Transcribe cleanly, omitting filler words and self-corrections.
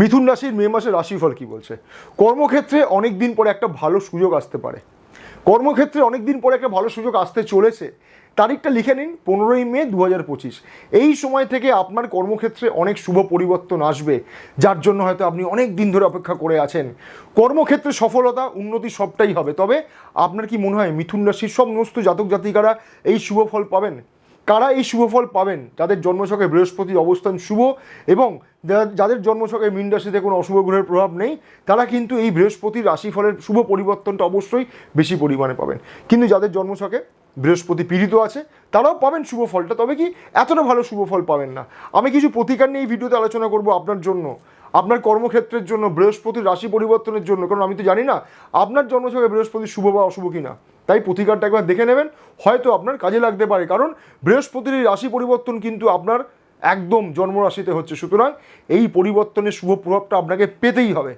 মিথুন রাশির মে মাসের রাশিফল কি বলছে? কর্মক্ষেত্রে অনেক দিন পরে একটা ভালো সুযোগ আসতে পারে। কর্মক্ষেত্রে অনেক দিন পরে একটা ভালো সুযোগ আসতে চলেছে। তারিখটা লিখে নিন, 15ই মে 2025। এই সময় থেকে আপনার কর্মক্ষেত্রে অনেক শুভ পরিবর্তন আসবে, যার জন্য হয়তো আপনি অনেক দিন ধরে অপেক্ষা করে আছেন। কর্মক্ষেত্রে সফলতা উন্নতি সবটাই হবে। তবে আপনার কি মনে হয় মিথুন রাশির সমস্ত জাতক জাতিকারা এই শুভ ফল পাবেন? কারা এই শুভ ফল পাবেন? যাদের জন্মছকে বৃহস্পতির অবস্থান শুভ এবং যাদের জন্মছকে মীন রাশিতে কোনো অশুভ গ্রহের প্রভাব নেই, তারা কিন্তু এই বৃহস্পতির রাশিফলের শুভ পরিবর্তনটা অবশ্যই বেশি পরিমাণে পাবেন। কিন্তু যাদের জন্মছকে বৃহস্পতি পীড়িত আছে তারাও পাবেন শুভ ফলটা, তবে কি এতটা ভালো শুভ ফল পাবেন না। আমি কিছু প্রতিকার নিয়ে এই ভিডিওতে আলোচনা করব আপনার জন্য, আপনার কর্মক্ষেত্রের জন্য, বৃহস্পতির রাশি পরিবর্তনের জন্য। কারণ আমি তো জানি না আপনার জন্মছকে বৃহস্পতি শুভ বা অশুভ কিনা, তাই প্রতিকারটা একবার দেখে নেবেন, হয়তো আপনার কাজে লাগতে পারে। কারণ বৃহস্পতির এই রাশি পরিবর্তন কিন্তু আপনার একদম জন্মরাশিতে হচ্ছে, সুতরাং এই পরিবর্তনের শুভ প্রভাবটা আপনাকে পেতেই হবে।